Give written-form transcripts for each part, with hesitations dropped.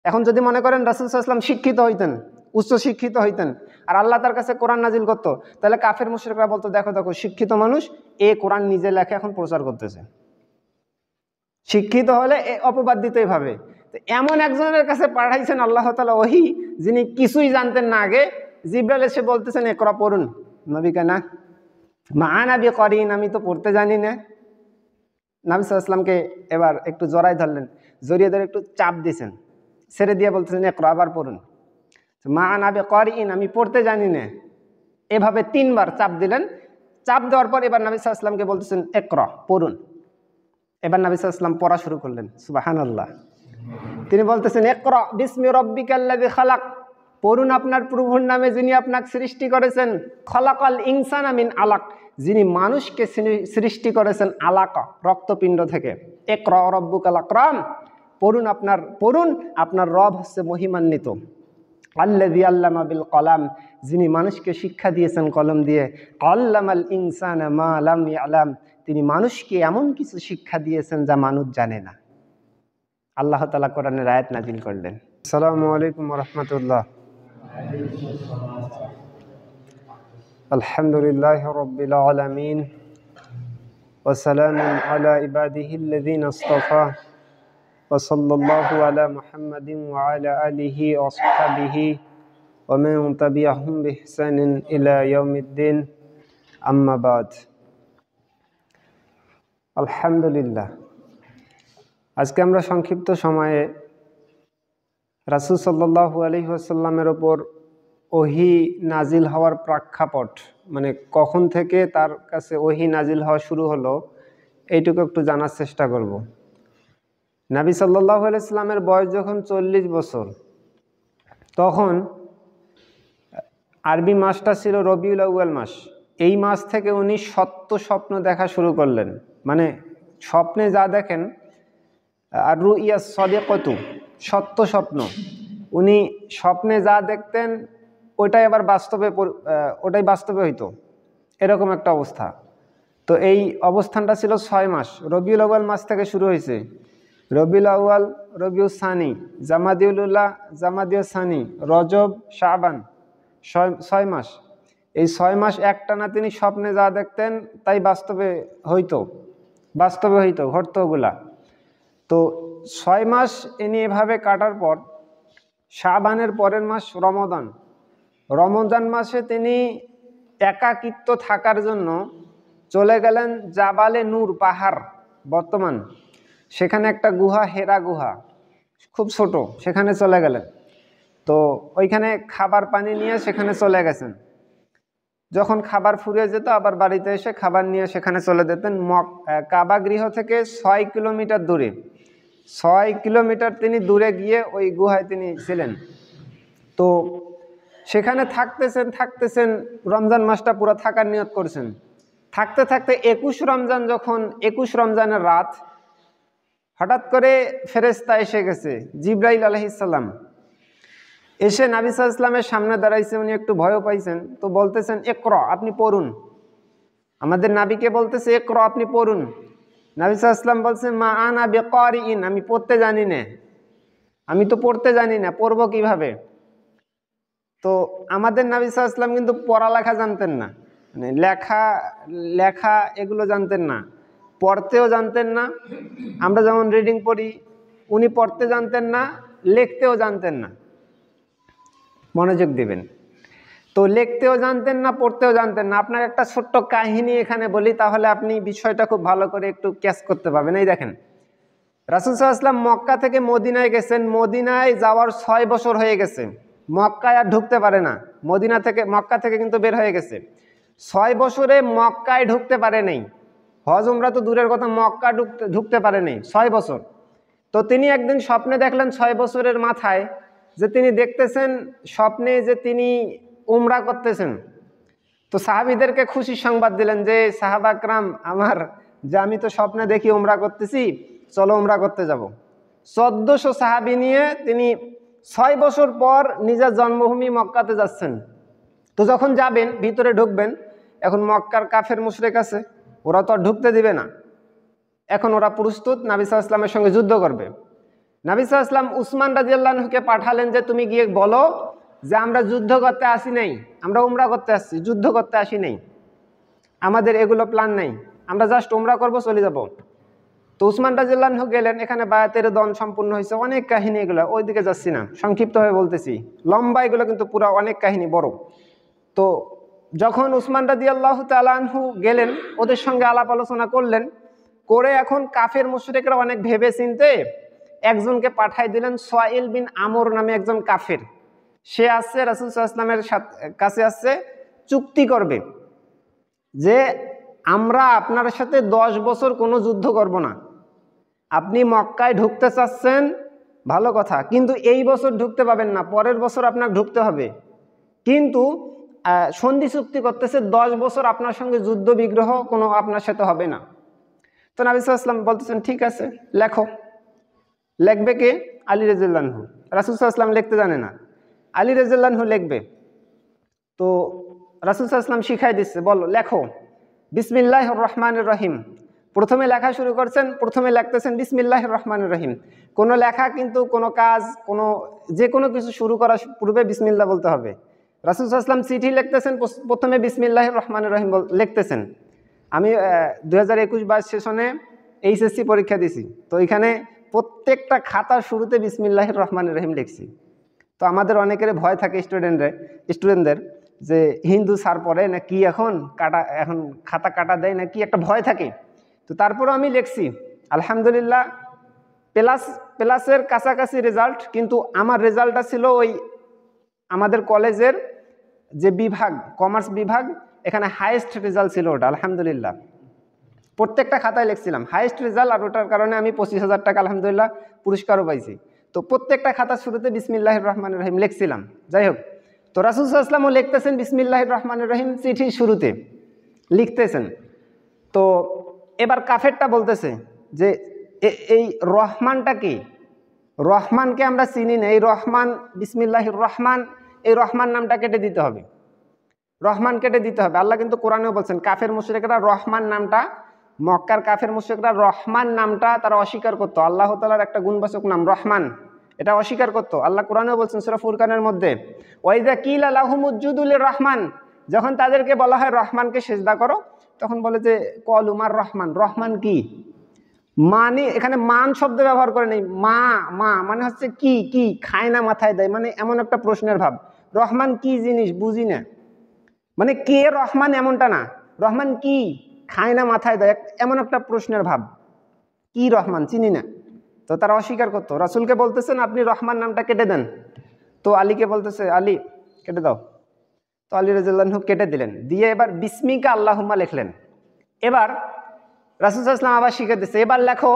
এখন যদি মনে করেন রাসূল সাল্লাল্লাহু আলাইহি ওয়াসাল্লাম শিক্ষিত হইতেন, উচ্চ শিক্ষিত হইতেন, আর আল্লাহ তার কাছে কোরআন নাজিল করতো, তাহলে কাফের মুশরিকরা বলতো, দেখো দেখো শিক্ষিত মানুষ এ কোরআন নিজে লেখে এখন প্রচার করতেছে। শিক্ষিত হলে এ অপবাদ দিতেই ভাবে। তো এমন একজনের কাছে পাঠাইছেন আল্লাহ তাআলা ওহী, যিনি কিছুই জানতেন না আগে। জিবরাইল এসে বলতেছেন ইকরা পড়ুন। নবী কয় না, মা আনা বিকারিন, আমি তো পড়তে জানি না। নবী সাল্লাল্লাহু আলাইহি ওয়াসাল্লামকে এবার একটু জড়াই ধরলেন, জড়িয়ে ধরে একটু চাপ দিয়েছেন, ছেড়ে দিয়ে বলতেছেন ইকরা, আবার পড়ুন। মা আনা বিকারিন, আমি পড়তে জানি না। এভাবে 3 বার চাপ দিলেন। চাপ দেওয়ার পর এবার নবী সাল্লাল্লাহু আলাইহি ওয়াসাল্লামকে বলতেছেন ইকরা, পড়ুন। এবার নবী সাল্লাল্লাহু আলাইহি ওয়াসাল্লাম পড়া শুরু করলেন। সুবহানাল্লাহ। তিনি বলতেছেন ইকরা বিসমি রাব্বিকাল্লাযী খালাক, পড়ুন আপনার প্রভুর নামে যিনি আপনাকে সৃষ্টি করেছেন। খলাকাল ইনসানা মিন আলাক, যিনি মানুষকে সৃষ্টি করেছেন আলাকা, রক্তপিণ্ড থেকে। ইকরা রাব্বুকাল আকরাম, পড়ুন আপনার রব হচ্ছে মহিমান্বিত। আল্লাযী আল্লামা বিল কলাম, যিনি মানুষকে শিক্ষা দিয়েছেন কলম দিয়ে। আল্লামাল ইনসানা মা লাম ইয়ালাম, তিনি মানুষকে এমন কিছু শিক্ষা দিয়েছেন যা মানুষ জানে না। আল্লাহ তাআলা কোরআনের আয়াত নাজিল করলেন। আসসালামু আলাইকুম ওয়া রাহমাতুল্লাহ। আলহামদুলিল্লাহি রাব্বিল আলামিন ওয়া সালামুন আলা ইবাদিহিল্লাযীনা ইসতাফা ওয়া সাল্লাল্লাহু আলা মুহাম্মাদিন ওয়া আলা আলিহি ওয়া আসহাবিহি ওয়া মান তাবিআহুম বিইহসানিন ইলা ইয়াউমিদ্দিন, আম্মা বাদ। আলহামদুলিল্লাহ, আজকে আমরা সংক্ষিপ্ত সময়ে রাসূল সাল্লাল্লাহু আলাইহি ওয়াসাল্লামের ওপর ওহী নাজিল হওয়ার প্রেক্ষাপট, মানে কখন থেকে তার কাছে ওহী নাজিল হওয়া শুরু হলো, এইটুকু একটু জানার চেষ্টা করব। নবী সাল্লাল্লাহু আলাইহি ওয়াসাল্লামের বয়স যখন 40 বছর, তখন আরবি মাসটা ছিল রবিউল আউয়াল মাস। এই মাস থেকে উনি সত্য স্বপ্ন দেখা শুরু করলেন। মানে স্বপ্নে যা দেখেন, আর রুইয়া সাদিকাতু, সত্য স্বপ্ন। উনি স্বপ্নে যা দেখতেন ওটাই আবার বাস্তবে হইতো, এরকম একটা অবস্থা। তো এই অবস্থানটা ছিল 6 মাস। রবিউল আউয়াল মাস থেকে শুরু হয়েছে। রবিউল আউয়াল, রবিউল সানি, জামাদিউল উলা, জামাদিউল সানি, রজব, শাবান, 6 মাস। এই 6 মাস একটানা তিনি স্বপ্নে যা দেখতেন তাই বাস্তবে হইতো, ঘটতো ওগুলা। তো 6 মাস ইনি এভাবে কাটার পর শাবানের পরের মাস রমজান মাসে তিনি একাকিত্ব থাকার জন্য চলে গেলেন জাবালে নূর পাহাড়, বর্তমান সেখানে একটা গুহা, হেরা গুহা, খুব ছোট, সেখানে চলে গেলেন। তো ওইখানে খাবার পানি নিয়ে সেখানে চলে গেছেন। যখন খাবার ফুরিয়ে যেত আবার বাড়িতে এসে খাবার নিয়ে সেখানে চলে যেতেন। কাবা গৃহ থেকে 6 কিলোমিটার দূরে, 6 কিলোমিটার তিনি দূরে গিয়ে ওই গুহায় তিনি ছিলেন। তো সেখানে থাকতেছেন, রমজান মাসটা পুরো থাকার নিয়ত করছেন। থাকতে থাকতে 21 রমজানের রাত হঠাৎ করে ফেরেশতা এসে গেছে, জিবরাইল আলাইহিস সালাম এসে নবী সাল্লাল্লাহু আলাইহি ওয়াসাল্লামের সামনে দাঁড়াইছে। উনি একটু ভয়ও পাইছেন। তো বলতেছেন ইকরা, আপনি পড়ুন। আমাদের নবীকে বলতেছে ইকরা, আপনি পড়ুন। নবী সাল্লাল্লাহু আলাইহি ওয়াসাল্লাম বলছেন মা আনা বিকারিন, আমি পড়তে জানি না, পড়বো কিভাবে? তো আমাদের নবী সাল্লাল্লাহু আলাইহি ওয়াসাল্লাম কিন্তু পড়ালেখা জানতেন না, মানে লেখা এগুলো জানতেন না, পড়তেও জানতেন না। আমরা যেমন রিডিং পড়ি, উনি পড়তে জানতেন না, লিখতেও জানতেন না। মনোযোগ দিবেন। তো লিখতেও জানতেন না, পড়তেও জানতেন না। আপনার একটা ছোট্ট কাহিনী এখানে বলি, তাহলে আপনি বিষয়টা খুব ভালো করে একটু ক্যাচ করতে পারবেন। এই দেখেন, রাসূল সাল্লাল্লাহু আলাইহি ওয়াসাল্লাম মক্কা থেকে মদিনায় গেছেন। মদিনায় যাওয়ার 6 বছর হয়ে গেছে। মক্কায় আর ঢুকতে পারে না। মক্কা থেকে কিন্তু বের হয়ে গেছে। 6 বছরে মক্কায় ঢুকতে পারে নাই। হজ উমরা তো দূরের কথা, মক্কা ঢুকতে পারে নাই 6 বছর। তো তিনি একদিন স্বপ্নে দেখলেন 6 বছরের মাথায়, যে তিনি দেখতেছেন স্বপ্নে যে তিনি উমরা করতেছেন। তো সাহাবীদেরকে খুশি সংবাদ দিলেন যে সাহাবা کرام আমার, যে আমি তো স্বপ্নে দেখি উমরা করতেছি, চলো উমরা করতে যাব। 1400 সাহাবী নিয়ে তিনি 6 বছর পর নিজের জন্মভূমি মক্কাতে যাচ্ছেন। তো যখন যাবেন, ভিতরে ঢুকবেন, এখন মক্কার কাফের মুশরিক আছে, ওরা তো আর ঢুকতে দিবে না। এখন ওরা প্রস্তুত নবী সাল্লাল্লাহু আলাইহি ওয়াসাল্লামের সঙ্গে যুদ্ধ করবে। নবী সাল্লাল্লাহু আলাইহি ওয়াসাল্লাম উসমান রাদিয়াল্লাহু আনহুকে পাঠালেন যে তুমি গিয়ে বলো যে আমরা যুদ্ধ করতে আসি নাই, আমরা উমরা করতে আসছি, যুদ্ধ করতে আসি নাই, আমাদের এগুলো প্ল্যান নেই, আমরা জাস্ট উমরা করব, চলে যাব। তো উসমান রাদিয়াল্লাহু আনহু গেলেন, এখানে বায়াতের দন সম্পূর্ণ হয়েছে, অনেক কাহিনী, এগুলো ওইদিকে যাচ্ছি না, সংক্ষিপ্তভাবে বলতেছি, লম্বা এগুলো কিন্তু পুরো অনেক কাহিনী বড়। তো যখন উসমান রাদিয়াল্লাহু তাআলা আনহু গেলেন, ওদের সঙ্গে আলাপ আলোচনা করলেন, করে এখন কাফের মুশরিকরা অনেক ভেবে চিনতে একজনকে পাঠাই দিলেন, সুয়াইল বিন আমর নামে একজন কাফের। সে আসছে রাসূল সাল্লাল্লাহু আলাইহি ওয়াসাল্লামের কাছে, আসছে চুক্তি করবে যে আমরা আপনার সাথে 10 বছর কোনো যুদ্ধ করব না, আপনি মক্কায় ঢুকতে চাচ্ছেন ভালো কথা, কিন্তু এই বছর ঢুকতে পাবেন না, পরের বছর আপনাকে ঢুকতে হবে, কিন্তু সন্ধি চুক্তি করতেছে 10 বছর আপনার সঙ্গে যুদ্ধ বিগ্রহ কোনো আপনার সাথে হবে না। তো নবী সাল্লাল্লাহু আলাইহি ওয়াসাল্লাম বলতেছেন ঠিক আছে লেখো। লিখবে কে? আলী রাদিয়াল্লাহু আনহু। রাসূল সাল্লাল্লাহু আলাইহি ওয়াসাল্লাম লিখতে জানে না, আলী রাদিয়াল্লাহু আনহু লিখবে। তো রাসূল সাল্লাল্লাহু আলাইহি ওয়াসাল্লাম শিখাই দিচ্ছে, বলো লেখো বিসমিল্লাহির রহমানির রহিম। প্রথমে লেখা শুরু করছেন, প্রথমে লিখতেছেন বিসমিল্লাহির রহমানির রহিম। কোনো লেখা কিন্তু কোনো কাজ, কোনো যে কোনো কিছু শুরু করার পূর্বে বিসমিল্লাহ বলতে হবে। রাসূল সাল্লাল্লাহু আলাইহি ওয়াসাল্লাম চিঠি লিখতেছেন, প্রথমে বিসমিল্লাহির রহমানির রহিম লিখতেছেন। আমি 2021-22 সেশনে এইচএসসি পরীক্ষা দিছি, তো এখানে প্রত্যেকটা খাতার শুরুতে বিসমিল্লাহির রহমানির রহিম লিখছি। তো আমাদের অনেকের ভয় থাকে স্টুডেন্টদের যে হিন্দু স্যার পড়ে না কি, এখন খাতা কাটা দেয় না কি, একটা ভয় থাকে। তো তারপরেও আমি লিখছি, আলহামদুলিল্লাহ প্লাসের কাছাকাছি রেজাল্ট, কিন্তু আমার রেজাল্টটা ছিল ওই আমাদের কলেজের যে বিভাগ, কমার্স বিভাগ, এখানে হাইয়েস্ট রেজাল্ট ছিল ওটা, আলহামদুলিল্লাহ। প্রত্যেকটা খাতায় লিখছিলাম হাইয়েস্ট রেজাল্ট, আর ওটার কারণে আমি 25,000 টাকা আলহামদুলিল্লাহ পুরস্কারও পাইছি। তো প্রত্যেকটা খাতার শুরুতে বিসমিল্লাহির রহমানির রহিম লিখছিলাম। যাই হোক, তো রাসূল সাল্লাল্লাহু আলাইহি ওয়াসাল্লামও লিখতেছেন বিসমিল্লাহির রহমানির রহিম, চিঠির শুরুতে লিখতেছেন। তো এবার কাফেরটা বলতেছে যে এই রহমানটা কি? রহমানকে আমরা চিনি না, এই রহমান বিসমিল্লাহির রহমান, এই রহমান নামটা কেটে দিতে হবে, রহমান কেটে দিতে হবে। আল্লাহ কিন্তু কোরআনেও বলছেন কাফের মুশরিকরা রহমান নামটা, মক্কার কাফের মুশরিকরা রহমান নামটা তারা অস্বীকার করতো। আল্লাহ তাআলার একটা গুণবাচক নাম রহমান, এটা অস্বীকার করতো। আল্লাহ কোরআনেও বলছেন সূরা ফুরকানের মধ্যে, ওয়াইযা কিলা লাহুমুসজুদু লিররহমান, যখন তাদেরকে বলা হয় রহমানকে সিজদা করো, তখন বলে যে কলু মার রহমান, রহমান কি? মানে এখানে মান শব্দ ব্যবহার করে নেই, মা মা মানে হচ্ছে কি কি, খায় না মাথায় দেয়, মানে এমন একটা প্রশ্নের ভাব। রহমান কি জিনিস বুঝি না, মানে কে রহমান এমনটা না, রহমান কি, খায় না মাথায় দেয়, এমন একটা প্রশ্নের ভাব, কি রহমান চিনি না। তো তারা অস্বীকার করতো। রাসূলকে বলতেছেন আপনি রহমান নামটা কেটে দেন। তো আলীকে বলতেছে আলী কেটে দাও। তো আলী রাদিয়াল্লাহু আনহু কেটে দিলেন, দিয়ে এবার বিসমিকা আল্লাহুম্মা লিখলেন। এবার রাসূল সাল্লাল্লাহু আলাইহি ওয়াসাল্লাম আবার শিখে দিচ্ছে, এবার লেখো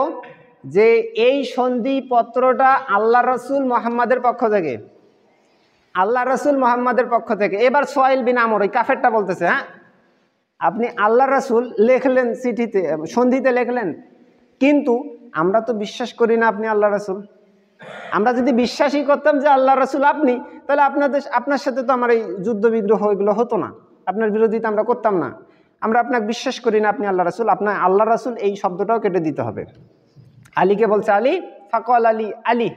যে এই সন্ধিপত্রটা আল্লাহ রসুল মুহাম্মাদের পক্ষ থেকে, আল্লাহ রসুল মুহাম্মাদের পক্ষ থেকে। এবার সুহাইল বিন আমর, ওই কাফেরটা বলতেছে, হ্যাঁ আপনি আল্লাহ রসুল লিখলেন, চিঠিতে সন্ধিতে লিখলেন, কিন্তু আমরা তো বিশ্বাস করি না আপনি আল্লাহ রসুল। আমরা যদি বিশ্বাসই করতাম যে আল্লাহ রসুল আপনি, তাহলে আপনার সাথে তো আমার এই যুদ্ধ বিগ্রহ এগুলো হতো না, আপনার বিরোধিতা আমরা করতাম না। আমরা আপনাকে বিশ্বাস করি না আপনি আল্লাহ রসুল, আপনার আল্লাহ রসুল এই শব্দটাও কেটে দিতে হবে। আলীকে বলছে আলী, ফাকল আলী আলী,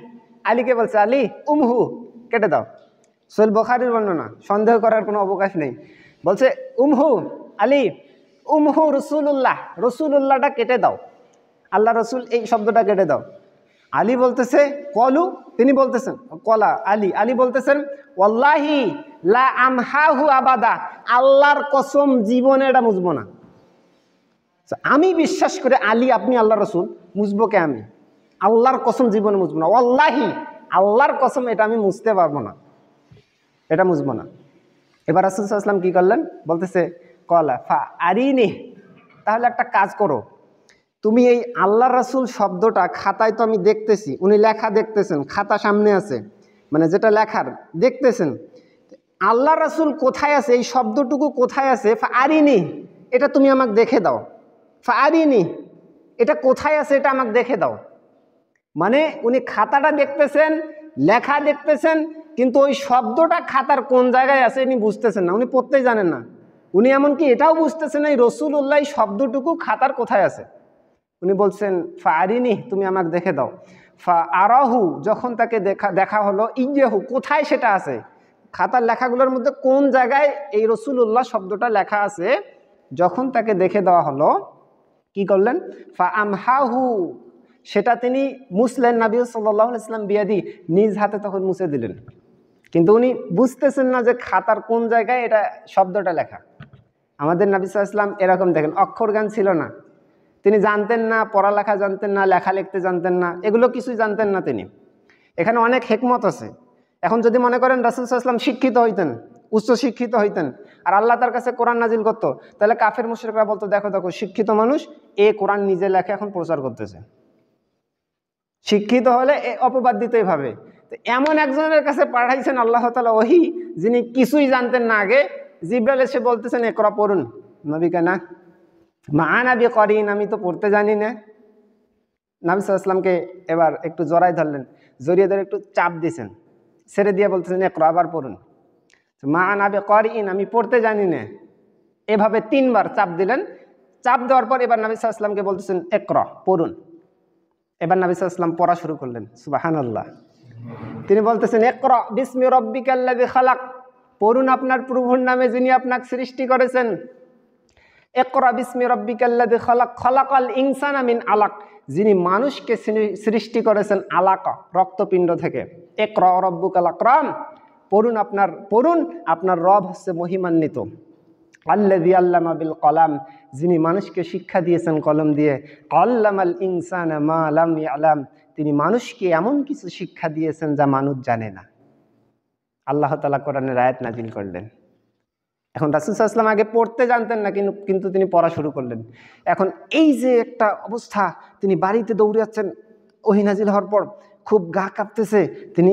আলীকে বলছে আলী উমহু কেটে দাও। সহিহ বুখারীর বর্ণনা, সন্দেহ করার কোনো অবকাশ নেই। বলছে উমহু আলী উমহু রসুল্লাহ, রসুল্লাহটা কেটে দাও, আল্লাহ রসুল এই শব্দটা কেটে দাও। আলী বলতেছে কলু, তিনি বলতেছেন কলা আলী, আলী বলতেছেন ওয়াল্লাহি লা আমহাহু আবাদা, আল্লাহর কসম জীবনে এটা মুছবো না। আমি বিশ্বাস করে আলী আপনি আল্লাহ রসুল, মুছবো কে আমি? আল্লাহর কসম জীবনে মুছবো না, ওয়াল্লাহি আল্লাহর কসম এটা আমি মুছতে পারবো না, এটা মুছবো না। এবার রাসূল সাল্লাল্লাহু আলাইহি ওয়াসাল্লাম কি করলেন? বলতেছে কলা ফা আরিনি, তাহলে একটা কাজ করো, তুমি এই আল্লাহ রসুল শব্দটা খাতায় তো আমি দেখতেছি, উনি লেখা দেখতেছেন, খাতা সামনে আছে, মানে যেটা লেখার দেখতেছেন, আল্লাহ রসুল কোথায় আছে, এই শব্দটুকু কোথায় আছে, ফারিনি এটা তুমি আমাকে দেখে দাও, ফারিনি এটা কোথায় আছে এটা আমাকে দেখে দাও। মানে উনি খাতাটা দেখতেছেন, লেখা দেখতেছেন, কিন্তু ওই শব্দটা খাতার কোন জায়গায় আছে উনি বুঝতেছেন না, উনি পড়তেই জানেন না। উনি এমনকি এটাও বুঝতেছেন না এই রসুল্লাহ শব্দটুকু খাতার কোথায় আছে। উনি বলছেন ফারিনি তুমি আমাকে দেখে দাও। ফা আরাহু, যখন তাকে দেখা হলো, ইয়েহু, কোথায় সেটা আছে, খাতার লেখাগুলোর মধ্যে কোন জায়গায় এই রসুল্লাহ শব্দটা লেখা আছে, যখন তাকে দেখে দেওয়া হলো কি করলেন, ফা আমহাহু, সেটা তিনি মুসলেন, নবী সাল্লাল্লাহু আলাইহি ওয়াসাল্লাম বিয়াদি, নিজ হাতে তখন মুছে দিলেন। কিন্তু উনি বুঝতেছেন না যে খাতার কোন জায়গায় এটা শব্দটা লেখা। আমাদের নবী সাল্লাল্লাহু আলাইহি ওয়াসাল্লাম এরকম, দেখেন, অক্ষর জ্ঞান ছিল না, তিনি জানতেন না, পড়ালেখা জানতেন না, লেখা লিখতে জানতেন না, এগুলো কিছুই জানতেন না তিনি। এখানে অনেক হিকমত আছে। এখন যদি মনে করেন রাসূল সাল্লাল্লাহু আলাইহি ওয়াসাল্লাম শিক্ষিত হইতেন, উচ্চ শিক্ষিত হইতেন, আর আল্লাহ তার কাছে কোরআন নাজিল করতো, তাহলে কাফের মুশরিকরা বলতো, দেখো দেখো শিক্ষিত মানুষ এ কোরআন নিজে লেখে এখন প্রচার করতেছে। শিক্ষিত হলে এ অপবাদ দিতেই ভাবে। তো এমন একজনের কাছে পাঠাইছেন আল্লাহ তাআলা ওহী, যিনি কিছুই জানতেন না আগে। জিবরাইল এসে বলতেছেন ইকরা, পড়ুন। নবী কে, না, মা আনা বিকারিন, আমি তো পড়তে জানি না। নবী সাল্লাল্লাহু আলাইহি ওয়াসাল্লামকে এবার একটু জড়াই ধরলেন, জড়িয়ে ধরে একটু চাপ দিয়েছেন, ছেড়ে দিয়ে বলতেছেন ইকরা, আবার পড়ুন। মা আনা বিকারিন, আমি পড়তে জানি না। এভাবে 3 বার চাপ দিলেন। চাপ দেওয়ার পর এবার নবী সাল্লাল্লাহু আলাইহি ওয়াসাল্লামকে বলতেছেন ইকরা, পড়ুন। এবার নবী সাল্লাল্লাহু আলাইহি ওয়াসাল্লাম পড়া শুরু করলেন। সুবহানাল্লাহ। তিনি বলতেছেন ইকরা বিসমি রাব্বিকাল্লাযী খালাক, পড়ুন আপনার প্রভুর নামে যিনি আপনাকে সৃষ্টি করেছেন। ইকরা বিসমি রাব্বিকাল্লাযী খালাক, খালাকাল ইনসানা মিন আলাক, যিনি মানুষকে সৃষ্টি করেছেন আলাকা, রক্তপিণ্ড থেকে। ইকরা রাব্বুকাল আকরাম, পড়ুন আপনার রব হচ্ছে মহিমান্বিত। আল্লাযী আল্লামা বিল কলাম, যিনি মানুষকে শিক্ষা দিয়েছেন কলম দিয়ে। আল্লামাল ইনসানা মা লাম ইয়ালাম, তিনি মানুষকে এমন কিছু শিক্ষা দিয়েছেন যা মানুষ জানে না। আল্লাহ তাআলা কোরআনের আয়াত নাজিল করলেন। এখন রাসূল সাল্লাল্লাহু আলাইহি ওয়াসাল্লাম আগে পড়তে জানতেন না, কিন্তু তিনি পড়া শুরু করলেন। এখন এই যে একটা অবস্থা, তিনি বাড়িতে দৌড়াচ্ছেন, ওহী নাজিল হওয়ার পর খুব গা কাঁপতেছে। তিনি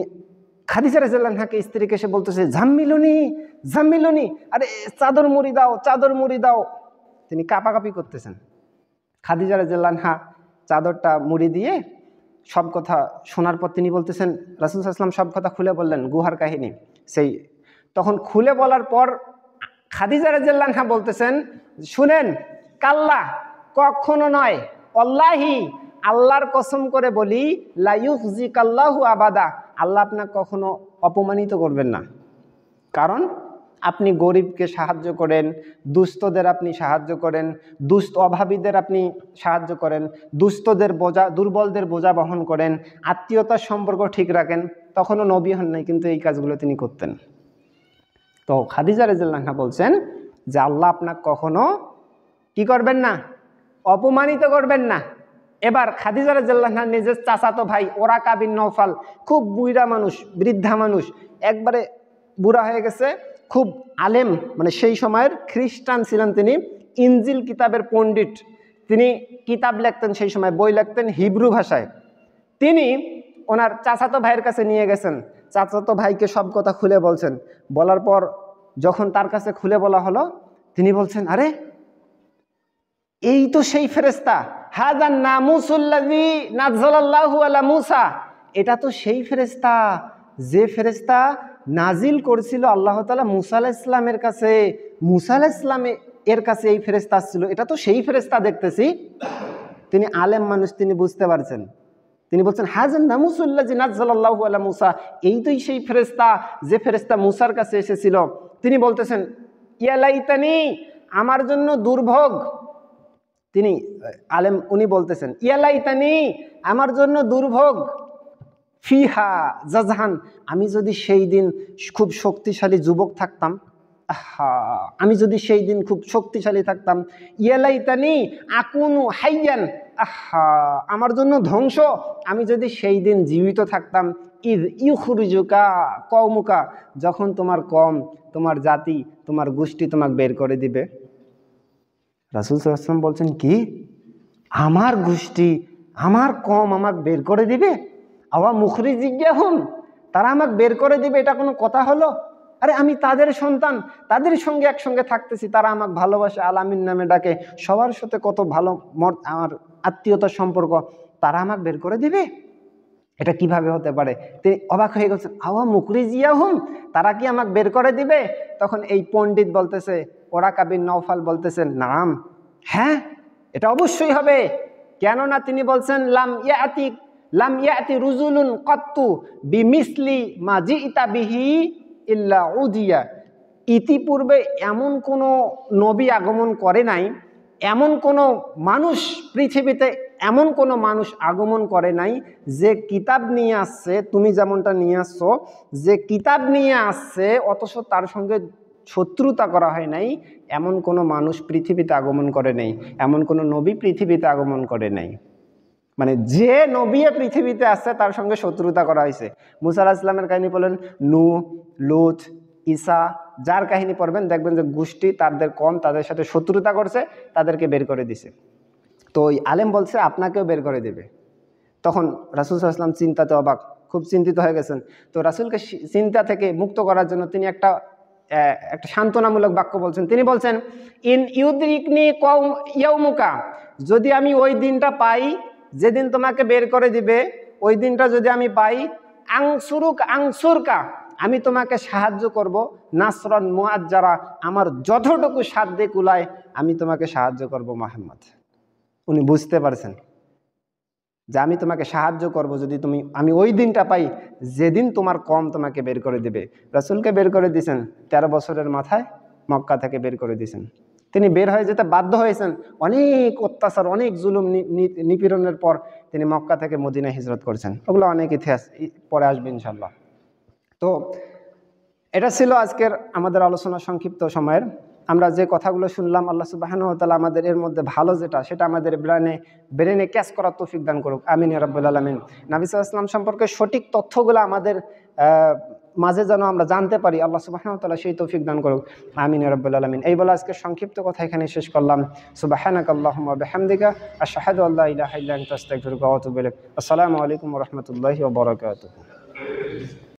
খাদিজা রাদিয়াল্লাহু আনহাকে, স্ত্রীকে এসে বলতেছে, জাম্মিলুনি, আরে চাদর মুড়ি দাও। তিনি কাঁপাকাঁপি করতেছেন। খাদিজা রাদিয়াল্লাহু আনহা চাদরটা মুড়ি দিয়ে সব কথা শোনার পর তিনি বলতেছেন, রাসূল সাল্লাল্লাহু আলাইহি ওয়াসাল্লাম সব কথা খুলে বললেন, গুহার কাহিনী। তখন খুলে বলার পর খাদিজা রাদিয়াল্লাহু আনহা বলতেছেন, শুনেন, কাল্লা, কখনো নয়, ওয়াল্লাহি, আল্লাহর কসম করে বলি, লা ইউখজিকাল্লাহু আবাদা, আল্লাহ আপনাকে কখনো অপমানিত করবেন না। কারণ আপনি গরিবকে সাহায্য করেন, দুস্থদের আপনি সাহায্য করেন, অভাবীদের আপনি সাহায্য করেন, দুর্বলদের বোঝা বহন করেন, আত্মীয়তার সম্পর্ক ঠিক রাখেন। তখনও নবী হন নাই, কিন্তু এই কাজগুলো তিনি করতেন। তো খাদিজা রাদিয়াল্লাহু আনহা বলছেন যে আল্লাহ আপনাকে কখনো কি করবেন না, অপমানিত করবেন না। এবার খাদিজা রাদিয়াল্লাহু আনহা নিজের চাচাতো ভাই ওরাকা বিন নওফাল, খুব বুড়া মানুষ, বৃদ্ধা মানুষ, একবারে বুড়া হয়ে গেছে, খুব আলেম, মানে সেই সময়ের খ্রিস্টান ছিলেন তিনি, ইনজিল কিতাবের পণ্ডিত। তিনি কিতাব লিখতেন, সেই সময় বই লিখতেন হিব্রু ভাষায়। তিনি ওনার চাচাতো ভাইয়ের কাছে নিয়ে গেছেন, চাচাতো ভাইকে সব কথা খুলে বলছেন। বলার পর যখন তার কাছে খুলে বলা হলো, তিনি বলছেন, আরে এই তো সেই ফেরেশতা, হাযান নামুসুল্লাযী নাযালাল্লাহু আলা মূসা, এটা তো সেই ফেরেশতা যে ফেরেশতা নাজিল করেছিল আল্লাহ তাআলা মূসা আলাইহিস সালামের কাছে। মূসা আলাইহিস সালাম এর কাছে এই ফেরেশতা ছিল, এটা তো সেই ফেরেশতা দেখতেছি। তিনি আলেম মানুষ, তিনি বুঝতে পারছেন। তিনি বলছেন, হাযান নামুসুল্লাযী নাযালাল্লাহু আলা মূসা, এই তো সেই ফেরেশতা যে ফেরেশতা মূসার কাছে এসেছিল। তিনি বলতেছেন, ইয়া লাইতানি, আমার জন্য দুর্ভোগ। তিনি আলেম, উনি বলতেছেন, ইয়া লাইতানি, আমার জন্য দুর্ভোগ, ফিহা জাজহান, আমি যদি সেই দিন খুব শক্তিশালী যুবক থাকতাম, আমি যদি সেই দিন খুব শক্তিশালী থাকতাম। ইয়া লাইতানি আকুনু হাইয়ান, আমার জন্য ধ্বংস, আমি যদি সেই দিন জীবিত থাকতাম। ইয ইউখরিজুকা কওমুকা, যখন তোমার কম, তোমার জাতি, তোমার গোষ্ঠী তোমাকে বের করে দিবে। রাসূল সাল্লাল্লাহু আলাইহি ওয়াসাল্লাম বলছেন, কি, আমার গোষ্ঠী, আমার কম আমাকে বের করে দিবে? আওয়া মুখরিজিয়াহুম, তারা আমাকে বের করে দিবে, এটা কোনো কথা হলো? আরে আমি তাদের সন্তান, তাদের সঙ্গে একসঙ্গে থাকতেছি, তারা আমাকে ভালোবাসে, আলামিন নামে ডাকে, সবার সাথে কত ভালো আমার আত্মীয়তার সম্পর্ক, তারা আমাকে বের করে দিবে? এটা কিভাবে হতে পারে? তিনি অবাক হয়ে গেছেন, আওয়া মুখরিজিয়াহুম, তারা কি আমাকে বের করে দিবে? তখন এই পণ্ডিত বলতেছে, ওরাকা বিন নওফাল বলতেছেন, নাম, হ্যাঁ, এটা অবশ্যই হবে। কেননা তিনি বলছেন, লাম ইয়াতিক লাম ইয়াতি রুজুলুন কত্তু বিমিসলি মা জিইতা বিহি ইল্লা উদিয়া, ইতিপূর্বে এমন কোনো নবী আগমন করে নাই, এমন কোনো মানুষ পৃথিবীতে এমন কোনো মানুষ আগমন করে নাই যে কিতাব নিয়ে আসছে, তুমি যেমনটা নিয়ে আসছো, যে কিতাব নিয়ে আসছে অথচ তার সঙ্গে শত্রুতা করা হয় নাই, এমন কোনো মানুষ পৃথিবীতে আগমন করে নাই, এমন কোনো নবী পৃথিবীতে আগমন করে নাই। মানে যে নবী পৃথিবীতে আসছে তার সঙ্গে শত্রুতা করা হয়েছে। মুসা আলাইহিস সালামের কাহিনী বলেন, নূহ, লূত, ঈসা, যার কাহিনী পড়বেন দেখবেন যে গোষ্ঠী তাদের কম, তাদের সাথে শত্রুতা করছে, তাদেরকে বের করে দিছে। তো ওই আলেম বলছে আপনাকেও বের করে দেবে। তখন রাসূল সাল্লাল্লাহু আলাইহি ওয়াসাল্লাম চিন্তাতে অবাক, খুব চিন্তিত হয়ে গেছেন। তো রাসূলকে চিন্তা থেকে মুক্ত করার জন্য তিনি একটা সান্ত্বনামূলক বাক্য বলছেন। তিনি বলছেন, ইন ইউদরিকনি কওম ইয়াউমুকা, যদি আমি ওই দিনটা পাই যেদিন তোমাকে বের করে দিবে, ওই দিনটা যদি আমি পাই, আংসুরকা, আমি তোমাকে সাহায্য করব, নাসরান মুআজ্জারা, আমার যতটুকু সাধ্যে কুলায় আমি তোমাকে সাহায্য করব মুহাম্মদ। উনি বুঝতে পারছেন যে আমি তোমাকে সাহায্য করব যদি আমি ওই দিনটা পাই যেদিন তোমার কম তোমাকে বের করে দেবে। রাসূলকে বের করে দিয়েছেন 13 বছরের মাথায়, মক্কা থেকে বের করে দিয়েছেন। তিনি বের হয়ে যেতে বাধ্য হয়েছেন, অনেক অত্যাচার, অনেক জুলুম নিপীড়নের পর তিনি মক্কা থেকে মদিনায় হিজরত করেছেন। ওগুলো অনেক ইতিহাস পরে আসবে ইনশাল্লাহ। তো এটা ছিল আজকের আমাদের আলোচনা সংক্ষিপ্ত সময়ের। আমরা যে কথাগুলো শুনলাম, আল্লাহ সুবহানাহু ওয়া তাআলা আমাদের এর মধ্যে ভালো যেটা সেটা আমাদের ব্রেনে ক্যাচ করার তৌফিক দান করুক, আমিন ইয়া রাব্বাল আলামিন। নবী সাল্লাল্লাহু আলাইহি ওয়াসাল্লাম সম্পর্কে সঠিক তথ্যগুলো আমাদের মাঝে যেন আমরা জানতে পারি, আল্লাহ সুবহানাহু ওয়া তাআলা সেই তৌফিক দান করুক, আমিন ইয়া রাব্বাল আলামিন। এই বলে আজকের সংক্ষিপ্ত কথা এখানে শেষ করলাম। সুবহানাকা আল্লাহুম্মা ওয়া বিহামদিকা আশহাদু আল্লা ইলাহা ইল্লা আনতা আস্তাগফিরুকা ওয়া আতুবু ইলাইক। আসসালামু আলাইকুম ওয়া রাহমাতুল্লাহি ওয়া বারাকাতুহু।